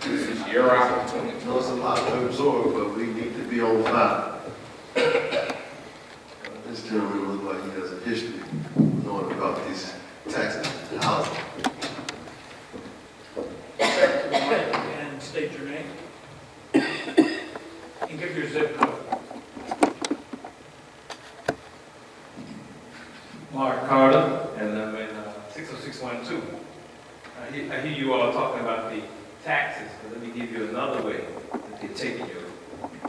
This is your opportunity. I know it's a lot to absorb, but we need to be on fire. This gentleman looks like he has a history of knowing about these taxes and housing. Step to the mic and state your name. And give your zip code. Mark Carter, and I'm in 60612. I hear you all talking about the taxes, but let me give you another way that they're taking your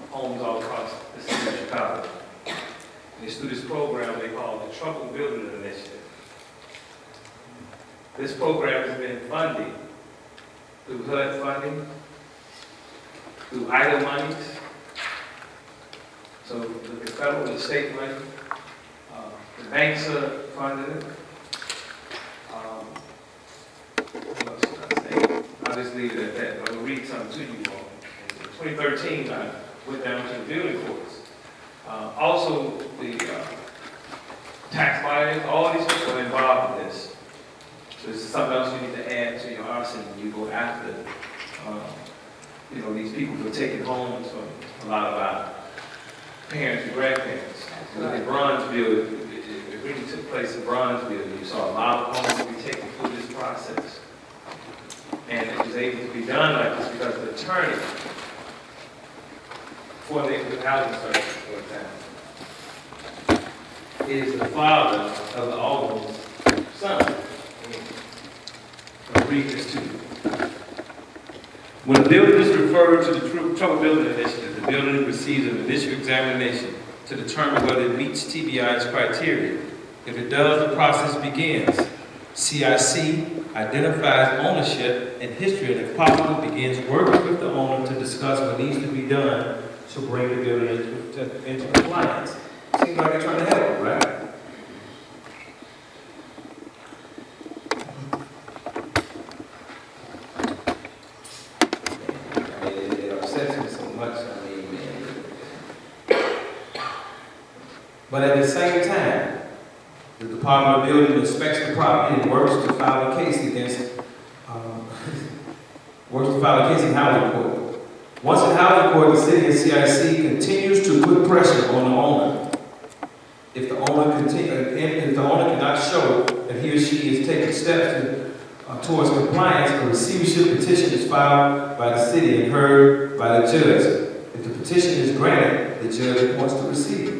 homes all across the city of Chicago. And it's through this program they call the Truman Building Initiative. This program has been funded through HUD funding, through idle monies, so the federal and state money. The banks are funding it. What else should I say? I'll just leave it at that. I'll read something to you all. In 2013, I went down to the building courts. Also, the tax buyers, all these people are involved in this. So this is something else you need to add to your arsenal when you go after, these people who are taking homes from a lot of our parents and grandparents. Look at Bronzeville. It really took place in Bronzeville. You saw a lot of homes be taken through this process. And it was able to be done like this because the attorney for the housing service, for example, is the father of the alderman's son. I'll read this to you. When a building is referred to the Truman Building Initiative, the building receives an initial examination to determine whether it meets TBI's criteria. If it does, the process begins. CIC identifies ownership and history, and if possible, begins working with the owner to discuss what needs to be done to bring the building into compliance. Seems like they're trying to help, right? It upsets me so much, But at the same time, the Department of Building inspects the property and works to file a case against, in housing court. Once in housing court, the city and CIC continues to put pressure on the owner. If the owner cannot show that he or she is taking steps towards compliance, a receivership petition is filed by the city and heard by the judge. If the petition is granted, the judge wants to receive it.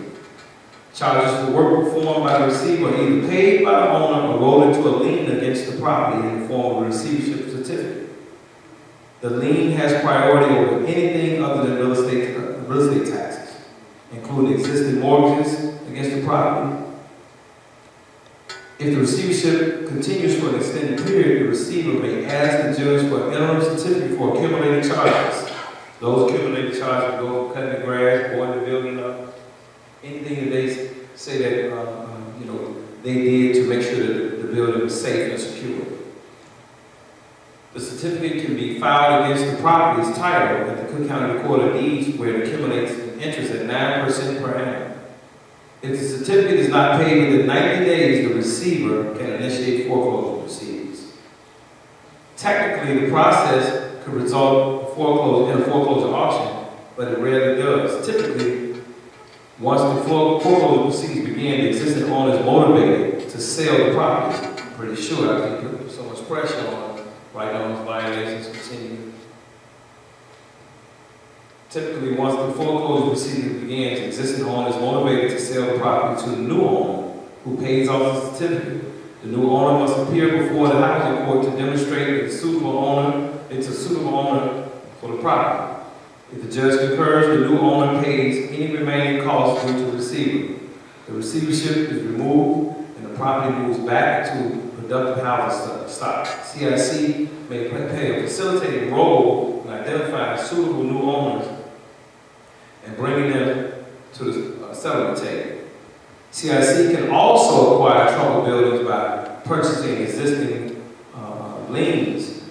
Charges for work performed by the receiver are either paid by the owner or rolled into a lien against the property in the form of a receivership certificate. The lien has priority over anything other than real estate taxes, including existing mortgages against the property. If the receivership continues for an extended period, the receiver may ask the judge for an interim certificate for accumulated charges. Those accumulated charges go for cutting the grass, boarding the building up, anything that they say that they did to make sure that the building was safe and secure. The certificate can be filed against the property's title at the Cook County Recorder of Deeds, where it accumulates interest at 9% per annum. If the certificate is not paid within 90 days, the receiver can initiate foreclosure proceedings. Technically, the process could result in a foreclosure auction, but it rarely does. Typically, once the foreclosure proceedings begin, the existing owner is motivated to sell the property. I'm pretty sure I can put so much pressure on right now as violations continue. Typically, once the foreclosure proceedings begins, the existing owner is motivated to sell the property to the new owner, who pays off the certificate. The new owner must appear before the housing court to demonstrate that it's a suitable owner for the property. If the judge concurs, the new owner pays any remaining costs due to the receiver. The receivership is removed and the property moves back to productive housing stock. CIC may play a facilitating role in identifying suitable new owners and bringing them to the settlement table. CIC can also acquire troubled buildings by purchasing existing liens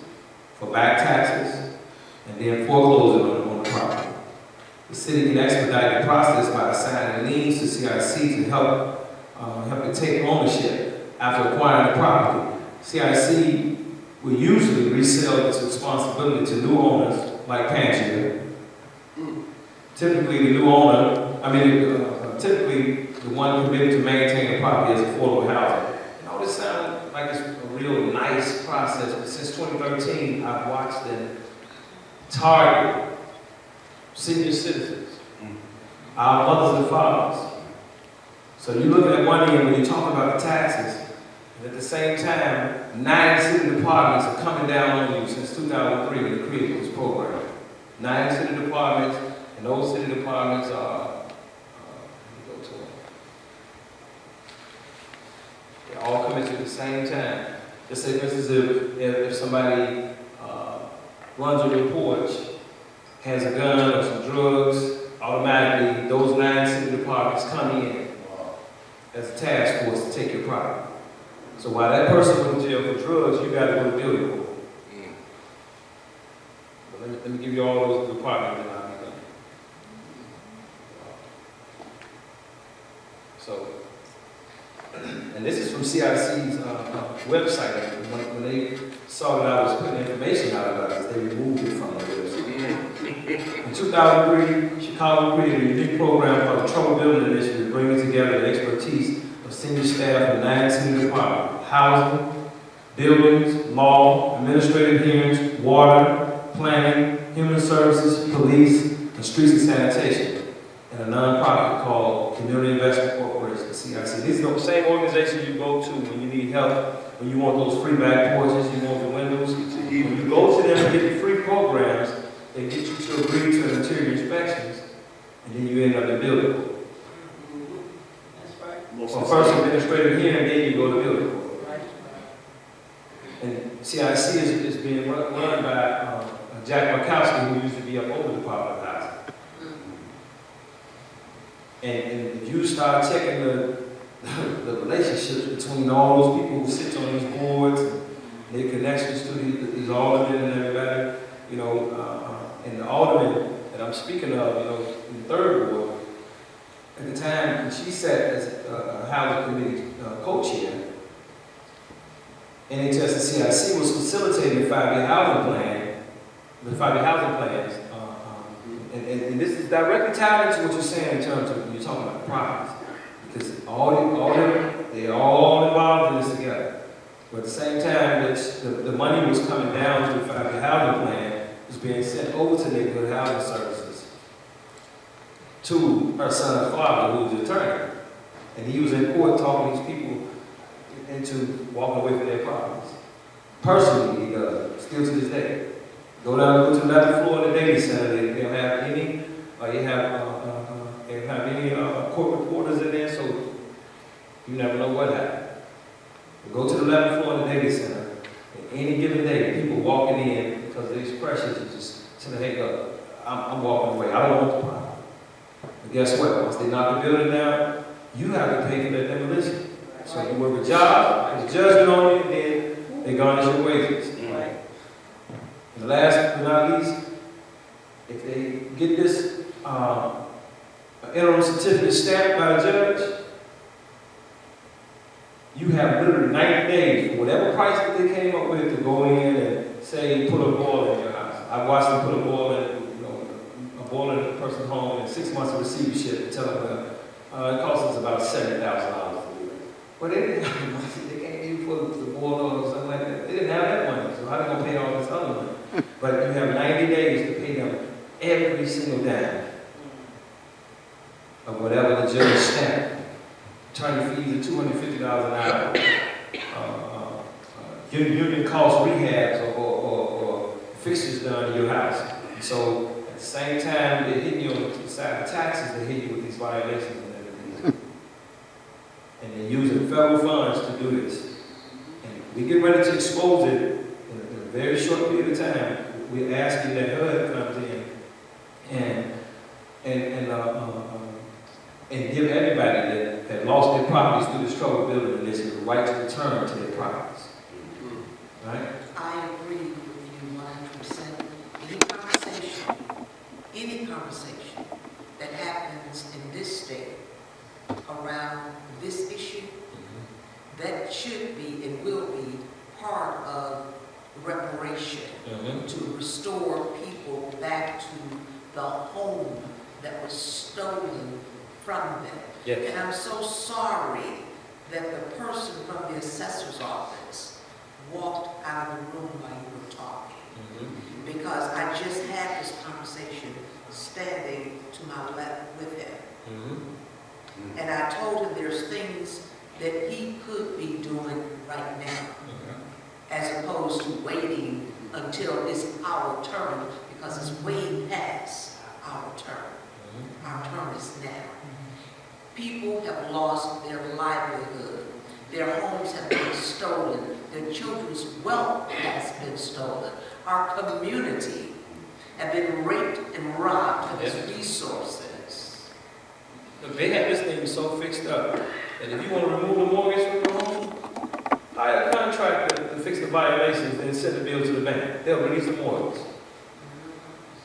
for back taxes and then foreclosing on the property. The city can expedite the process by assigning liens to CIC to help it take ownership after acquiring the property. CIC will usually resell this responsibility to new owners like Panchia. Typically, the new owner, typically the one committed to maintain the property as affordable housing. And all this sounds like it's a real nice process, but since 2013, I've watched them target senior citizens, our mothers and fathers. So you look at one end when you're talking about the taxes, and at the same time, 9 city departments are coming down on you since 2003 when they created this program. 9 city departments, and those city departments are, let me go to them. They're all coming to the same time. Just say, for instance, if somebody runs on your porch, has a gun or some drugs, automatically those 9 city departments come in as a task force to take your property. So while that person went to jail for drugs, you got to go to building court. But let me give you all those departments and I'll be done. So, and this is from CIC's website. When they saw that I was putting information out about this, they removed it from the website. In 2003, Chicago created a unique program called the Trouble Building Initiative, bringing together the expertise of senior staff in 9 city departments: housing, buildings, law, administrative hearings, water, planning, human services, police, and streets and sanitation, and a nonprofit called Community Investment Corporation, CIC. These are the same organizations you go to when you need help, when you want those free back porches, you want the windows. When you go to them and get the free programs, they get you to agree to interior inspections, and then you end up in building court. Well, first administrative hearing, then you go to building court. And CIC is being run by Jack Markowski, who used to be up over the Department of Housing. And if you start checking the relationships between all those people who sit on these boards, and their connections to these aldermen and everybody, and the alderman that I'm speaking of, in the third ward, at the time when she sat as a housing committee co-chair, NHS and CIC was facilitating the 5-year housing plan, the 5-year housing plans, and this is directly tied into what you're saying in terms of when you're talking about properties, because they're all involved in this together. But at the same time that the money was coming down to the 5-year housing plan, it was being sent over to neighborhood housing services to her son's father, who was the attorney, and he was in court talking these people into walking away from their properties. Personally, he does, still to this day. Go to the 11th floor of the Daily Center, they don't have any, court reporters in there, so you never know what happened. But go to the 11th floor of the Daily Center, and any given day, people walking in because of these pressures, you just say, hey, look, I'm walking away, I don't want the property. But guess what? Once they knock the building down, you have to pay for that demolition. So you work a job, there's judgment on you, and then they garnish your wages. And last but not least, if they get this interim certificate stamped by a judge, you have literally 90 days for whatever price that they came up with to go in and say put a boiler in your house. I watched them put a boiler in a person's home in 6 months of receivership and tell them it costs us about $70,000 to do it. But they didn't have the money. They can't even put the boiler or something like that. They didn't have that money, so how are they going to pay all this other money? But you have 90 days to pay them every single dime of whatever the judge stamped. Attorney fees are $250 an hour. Union cost rehabs or fixtures done in your house. And so at the same time they're hitting you on the side of taxes, they hit you with these violations and everything. And they're using federal funds to do this. And we get ready to expose it in a very short period of time. We're asking that HUD comes in and give everybody that lost their properties through this trouble building initiative the right to return to their properties. Right? I agree with you 100%. Any conversation that happens in this state around this issue, that should be and will be part of to restore people back to the home that was stolen from them. Yes. And I'm so sorry that the person from the assessor's office walked out of the room while you were talking. Because I just had this conversation standing to my left with him. And I told him there's things that he could be doing right now, as opposed to waiting until it's our turn, because it's way past our turn. Our turn is now. People have lost their livelihood. Their homes have been stolen. Their children's wealth has been stolen. Our community have been raped and robbed of its resources. Look, they have this thing so fixed up that if you want to remove the mortgage from your home, hire a contractor to fix the violations and send the bill to the bank. They'll release the mortgage.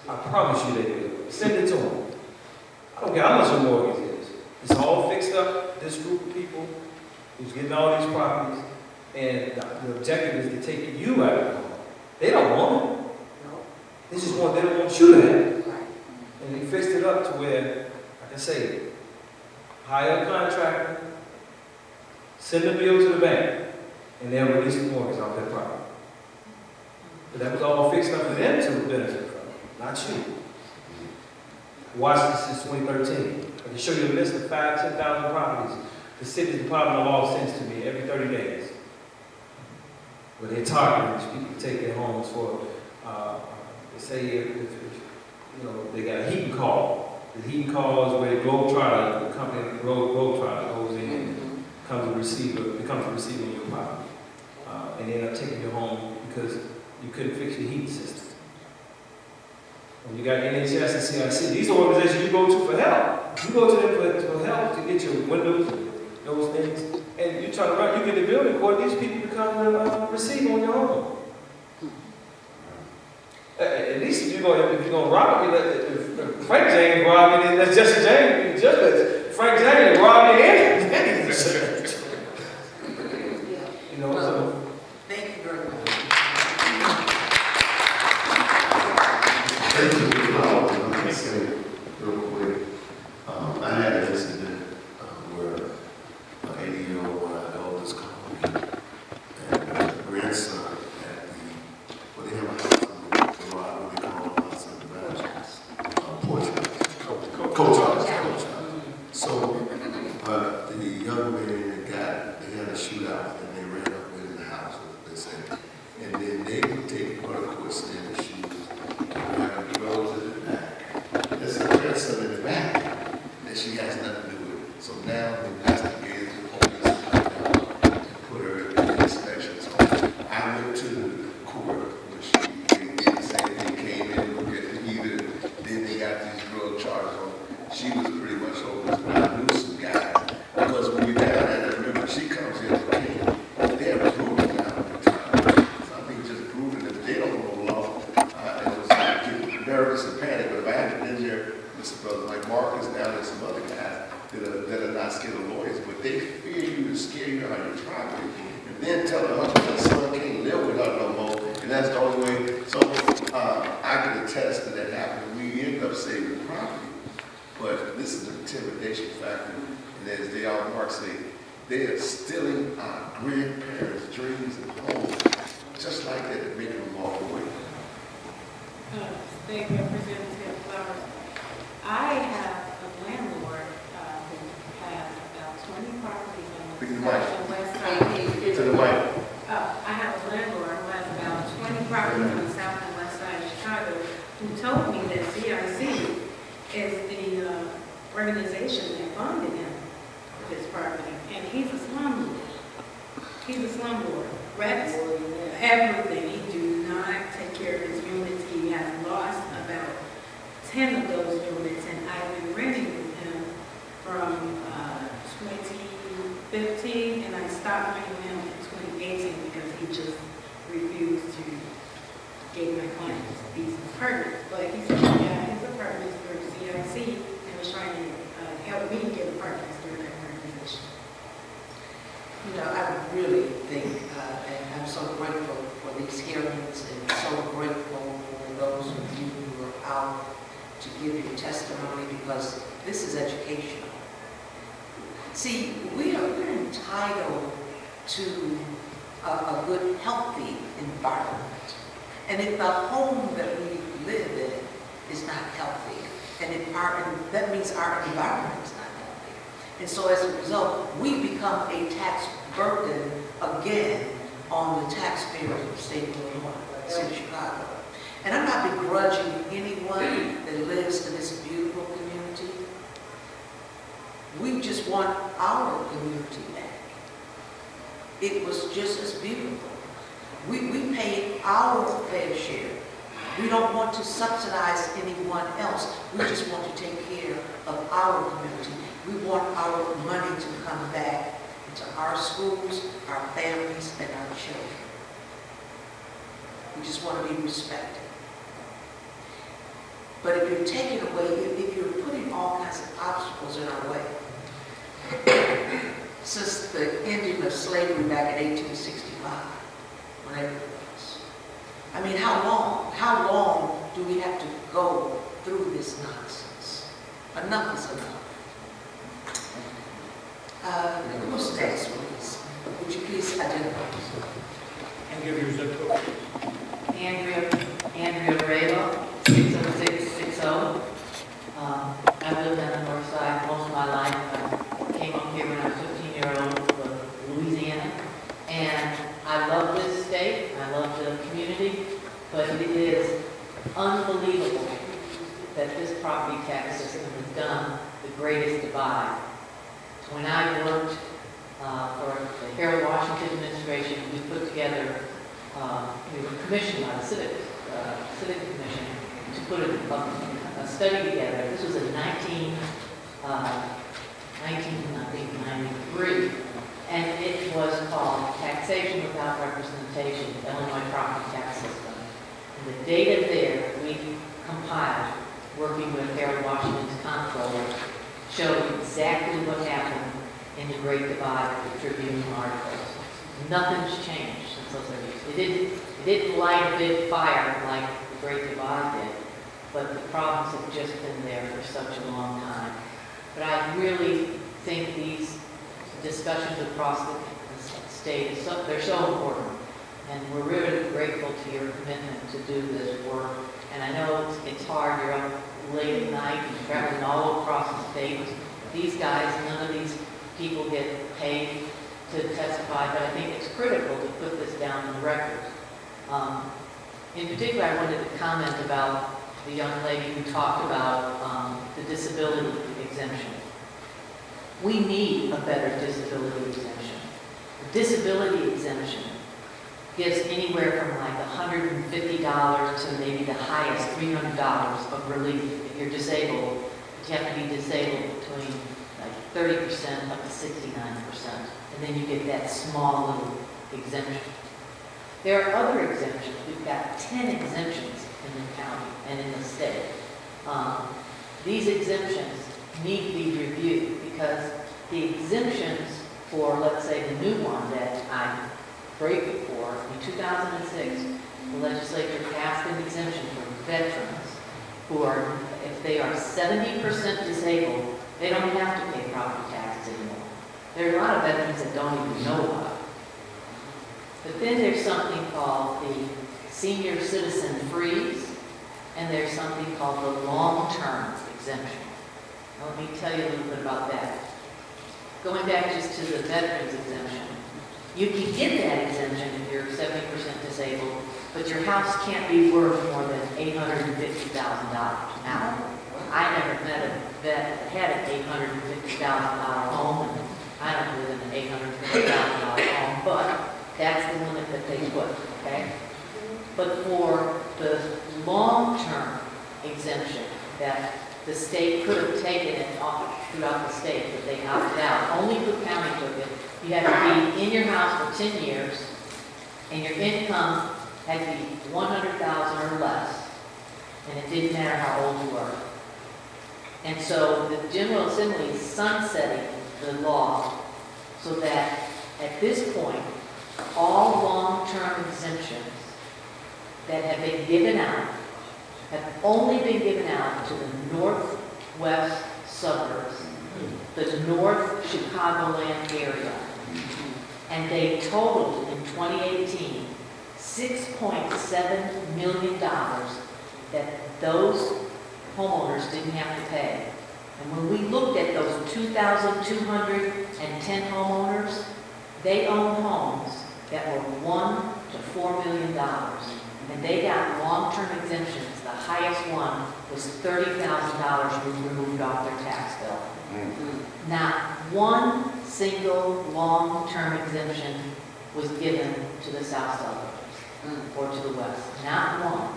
I promise you they will. Send it to them. I don't care how much your mortgage is. It's all fixed up, this group of people who's getting all these properties, and the objective is to take you out of the home. They don't want it. They just want, they don't want you to have it. And they fixed it up to where, like I say, hire a contractor, send the bill to the bank, and they'll release the mortgage off their property. But that was all fixed up for them to benefit from, not you. Watch this since 2013. I can show you a list of 5,000 to 10,000 properties the city's Department of Law sends to me every 30 days. Where they're targeting these people to take their homes for, they say if they got a heating call. The heating call is where Globetrotter, the company Globetrotter goes in and becomes a receiver in your property. And they end up taking your home because you couldn't fix your heating system. When you got NHS and CIC, these are organizations you go to for help. You go to them for help to get your windows and those things. And you turn around, you get the building code, these people become the receiver on your home. At least if you're going to rob me, if Frank James robbed me, that's Jesse James. Frank James robbed me in. So. Thank you very much. Thank you. I can say real quick. I had an incident where an 80-year-old one of our elders called me, and the grandson at they have a house in the lot, what they call a house in the back, porch house, coach house. So the young man and the guy, they had a shootout, and they ran up in the house, they said, and then they would take part of course in the shoes. Goes in the back. There's a grandson in the back that she has nothing to do with. So now the investigators, the police, put her in inspection. So I went to the court, which they did the same thing, came in, looked at either, then they got these drug charges on. She was pretty much hopeless, but I knew some guys. Because when we down there, remember, she comes in for cane. They're proving now at the time. So I think just proving that they don't know law. Nervous and panic, but if I had been there, Mr. Brother, like Marcus now and some other guys that are not scared of lawyers, but they fear you and scare you out of your property, and then tell her her son can't live with her no more, and that's the only way. So I can attest to that happening. We end up saving property, but this is an intimidation factor, and as they all Mark say, they are stealing our grandparents' dreams and homes, just like that, and making them walk away. State Representative Flowers. I have a landlord who has about 20 properties on the west side. To the mic. I have a landlord who has about 20 properties on the south and west side of Chicago who told me that CIC is the organization that funded him for this property. And he's a slumlord. He's a slumlord. Rents, everything. He do not take care of his units. He has lost about 10 of those units, and I've been renting with him from 2015, and I stopped renting him in 2018 because he just refused to give my clients these apartments. But he said, yeah, his apartments through CIC, and was trying to help me get apartments through that organization. I really think, and I'm so grateful for these hearings and so also grateful for those of you who are out to give your testimony because this is educational. See, we're entitled to a good, healthy environment. And if the home that we live in is not healthy, and if that means our environment is not healthy. And so as a result, we become a tax burden again on the taxpayers of the state of Illinois, the city of Chicago. And I'm not begrudging anyone that lives in this beautiful community. We just want our community back. It was just as beautiful. We paid our fair share. We don't want to subsidize anyone else. We just want to take care of our community. We want our money to come back into our schools, our families, and our children. We just want to be respected. But if you're taking away, if you're putting all kinds of obstacles in our way, since the ending of slavery back in 1865, whenever it was, I mean, how long do we have to go through this nonsense? Enough is enough. Who's next, please? Would you please identify yourself? And give your zip code. Andrea Raylo, 60660. I've lived on the north side most of my life. I came up here when I was 15-year-old from Louisiana. And I love this state, I love the community, but it is unbelievable that this property tax system has done the greatest divide. When I worked for the Harold Washington administration, we put together, we were commissioned by the Civic Commission to put a study together. This was in 1993, and it was called Taxation Without Representation, the Illinois Property Tax System. And the data there we compiled, working with Harold Washington's comptroller, showed exactly what happened in the Great Divide of the Tribune articles. Nothing's changed since those days. It didn't light a big fire like the Great Divide did, but the problems have just been there for such a long time. But I really think these discussions across the state, they're so important. And we're really grateful to your commitment to do this work. And I know it's hard, you're up late at night and traveling all across the state. These guys, none of these people get paid to testify, but I think it's critical to put this down on the record. In particular, I wanted to comment about the young lady who talked about the disability exemption. We need a better disability exemption. The disability exemption gives anywhere from like $150 to maybe the highest $300 of relief if you're disabled. You have to be disabled between like 30% up to 69%. And then you get that small little exemption. There are other exemptions. We've got 10 exemptions in the county and in the state. These exemptions need to be reviewed because the exemptions for, let's say, the new one that I'm grateful for, in 2006, the legislature passed an exemption for veterans who are, if they are 70% disabled, they don't have to pay property taxes anymore. There are a lot of veterans that don't even know about it. But then there's something called the senior citizen freeze, and there's something called the long-term exemption. Now, let me tell you a little bit about that. Going back just to the veterans exemption, you can get that exemption if you're 70% disabled, but your house can't be worth more than $850,000. Now, I never met a vet that had an $850,000 home, and I don't live in an $850,000 home, but that's the limit that they put, okay? But for the long-term exemption that the state could have taken it off throughout the state, but they opted out, only Cook County took it. You had to be in your house for 10 years, and your income had to be $100,000 or less, and it didn't matter how old you were. And so the General Assembly is sunsetting the law so that at this point, all long-term exemptions that have been given out have only been given out to the northwest suburbs, the North Chicagoland area. And they totaled in 2018 $6.7 million that those homeowners didn't have to pay. And when we looked at those 2,210 homeowners, they owned homes that were $1 to $4 million. And they got long-term exemptions. The highest one was $30,000 removed off their tax bill. Not one single long-term exemption was given to the south suburbs or to the west. Not one.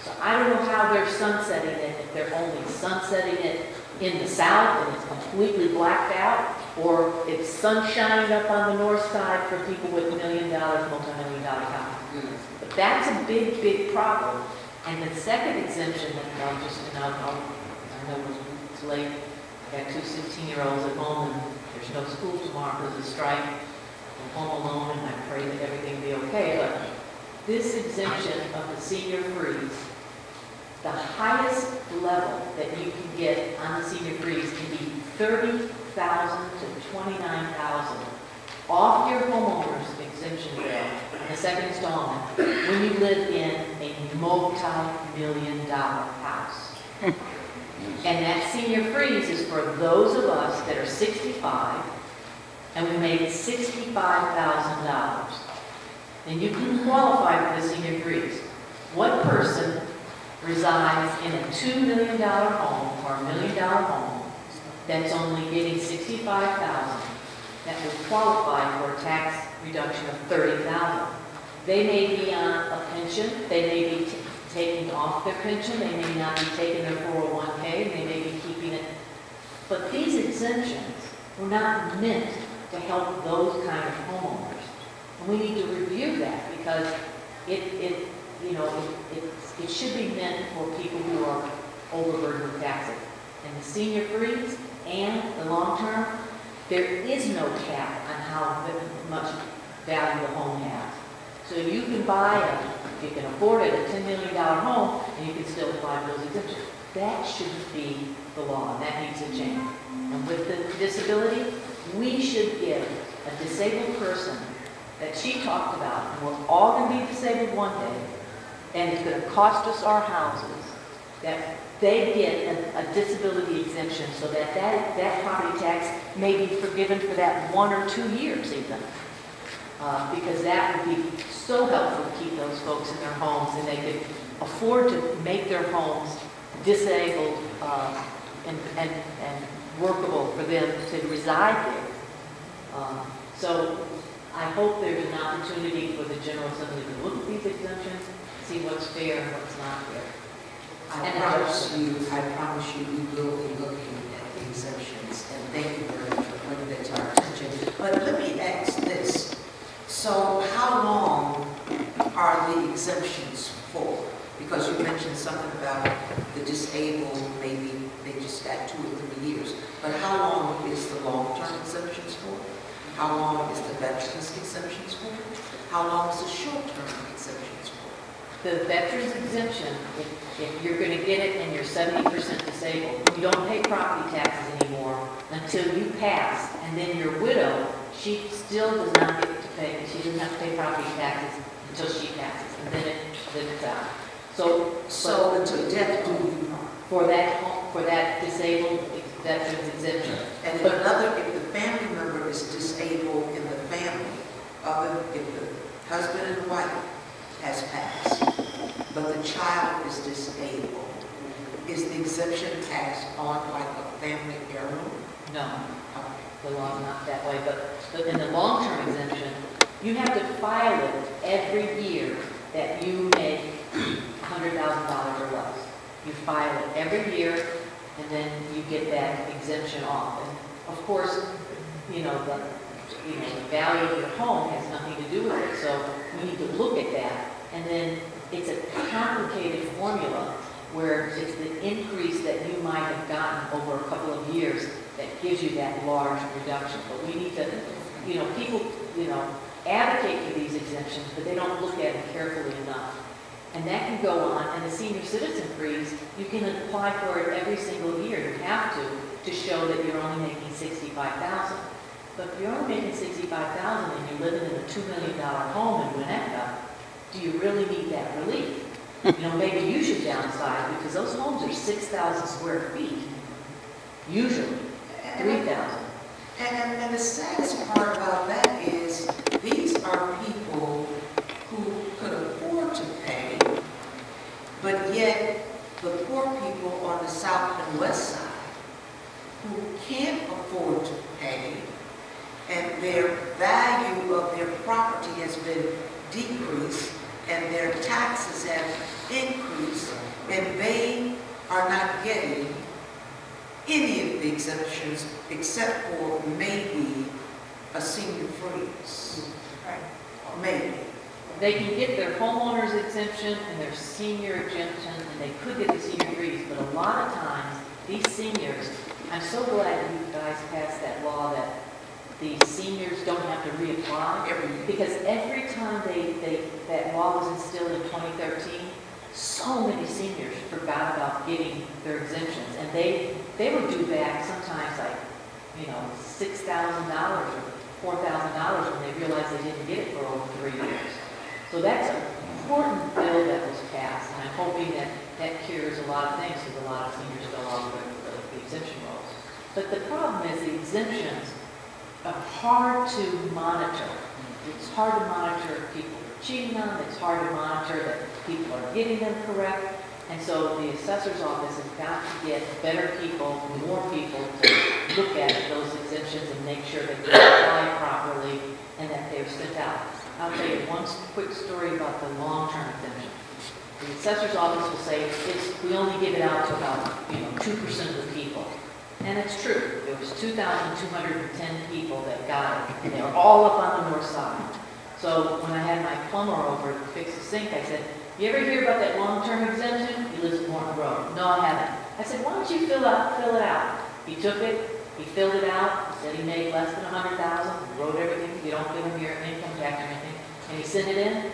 So I don't know how they're sunsetting it, if they're only sunsetting it in the south and it's completely blacked out, or it's sun shining up on the north side for people with $1 million, multi-million-dollar houses. But that's a big, big problem. And the second exemption that I know it's late. I got two 16-year-olds at home, and there's no school tomorrow because of the strike. I'm home alone, and I pray that everything will be okay. But this exemption of the senior freeze, the highest level that you can get on the senior freeze can be $30,000 to $29,000 off your homeowner's exemption bill in the second installment when you live in a multi-million-dollar house. And that senior freeze is for those of us that are 65 and we make $65,000. And you can qualify for the senior freeze. What person resides in a $2 million home or $1 million home that's only getting $65,000 that would qualify for a tax reduction of $30,000? They may be on a pension, they may be taking off their pension, they may not be taking their 401k, they may be keeping it. But these exemptions were not meant to help those kind of homeowners. And we need to review that because it should be meant for people who are overburdened with taxes. And the senior freeze and the long term, there is no cap on how much value the home has. So you can buy if you can afford it, a $10 million home, and you can still apply for those exemptions. That shouldn't be the law, and that needs to change. And with the disability, we should give a disabled person that she talked about, and we're all going to be disabled one day, and it's going to cost us our houses, that they get a disability exemption so that property tax may be forgiven for that 1 or 2 years even. Because that would be so helpful to keep those folks in their homes, and they could afford to make their homes disabled and workable for them to reside there. So I hope there's an opportunity for the General Assembly to look at these exemptions, see what's fair and what's not fair. I promise you, we will be looking at the exemptions, and thank you very much for bringing that to our attention. But let me ask this. So how long are the exemptions for? Because you mentioned something about the disabled, maybe they just got 2 or 3 years. But how long is the long-term exemptions for? How long is the veterans exemptions for? How long is the short-term exemptions for? The veterans exemption, if you're going to get it and you're 70% disabled, you don't pay property taxes anymore until you pass. And then your widow, she still does not get to pay, she doesn't have to pay property taxes until she passes. And then it's out. So until death do you for that disabled veterans exemption. And if the family member is disabled in the family, if the husband and wife has passed, but the child is disabled, is the exemption passed on like a family heirloom? No, the law is not that way. But in the long-term exemption, you have to file it every year that you make $100,000 or less. You file it every year, and then you get that exemption off. And of course, the value of your home has nothing to do with it. So we need to look at that. And then it's a complicated formula where it's the increase that you might have gotten over a couple of years that gives you that large reduction. But we need to, people, advocate for these exemptions, but they don't look at them carefully enough. And that can go on, and the senior citizen freeze, you can apply for it every single year. You have to show that you're only making $65,000. But if you're only making $65,000 and you're living in a $2 million home in Winnetka, do you really need that relief? You know, maybe you should downsize because those homes are 6,000 square feet, usually 3,000. And the saddest part about that is these are people who could afford to pay, but yet the poor people on the south and west side who can't afford to pay, and their value of their property has been decreased and their taxes have increased, and they are not getting any of the exemptions except for maybe a senior freeze. Maybe. They can get their homeowner's exemption and their senior exemption, and they could get the senior freeze, but a lot of times, these seniors, I'm so glad that you guys passed that law that the seniors don't have to reapply, because every time that law was instilled in 2013, so many seniors forgot about getting their exemptions, and they would do back sometimes like, you know, $6,000 or $4,000 when they realized they didn't get it for over 3 years. So that's an important bill that was passed, and I'm hoping that that cures a lot of things, because a lot of seniors fell off the exemption rolls. But the problem is the exemptions are hard to monitor. It's hard to monitor if people are cheating on them. It's hard to monitor that people are getting them correct. And so the assessor's office has got to get better people, more people to look at those exemptions and make sure that they apply properly and that they're sent out. I'll tell you one quick story about the long-term exemption. The assessor's office will say we only give it out to about 2% of the people. And it's true. There was 2,210 people that got it. And they were all up on the north side. So when I had my plumber over to fix the sink, I said, "You ever hear about that long-term exemption? He lives in Morton Road." "No, I haven't." I said, "Why don't you fill it out?" He took it, he filled it out, he said he made less than $100,000, he wrote everything, you don't give him your income tax or anything, and he sent it in,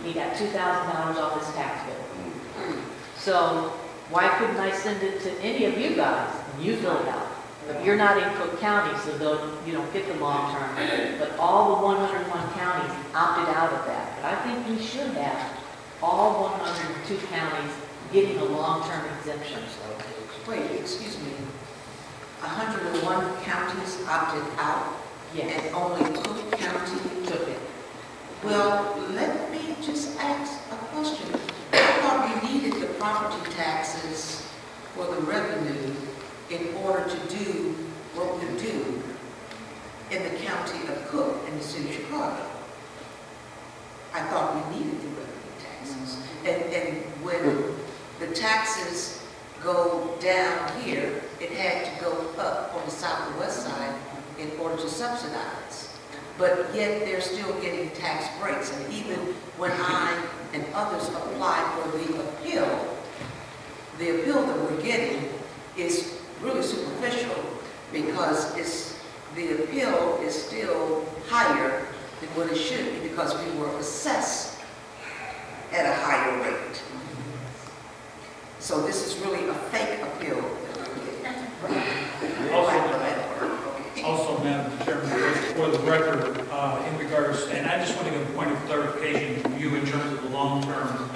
he got $2,000 off his tax bill. So why couldn't I send it to any of you guys and you fill it out? But you're not in Cook County, so you don't get the long-term, but all the 101 counties opted out of that. But I think we should have all 102 counties getting a long-term exemption. Wait, excuse me. 101 counties opted out Yes, and only Cook County took it. Well, let me just ask a question. I thought we needed the property taxes for the revenue in order to do what we do in the county of Cook in the city of Chicago. I thought we needed the revenue taxes. And when the taxes go down here, it had to go up on the south and west side in order to subsidize. But yet they're still getting tax breaks. And even when I and others apply for the appeal that we're getting is really superficial, because the appeal is still higher than what it should be, because we were assessed at a higher rate. So this is really a fake appeal that we're getting. Also, Madam Chairman, for the record, in regards, and I just want to give a point of clarification from you in terms of the long-term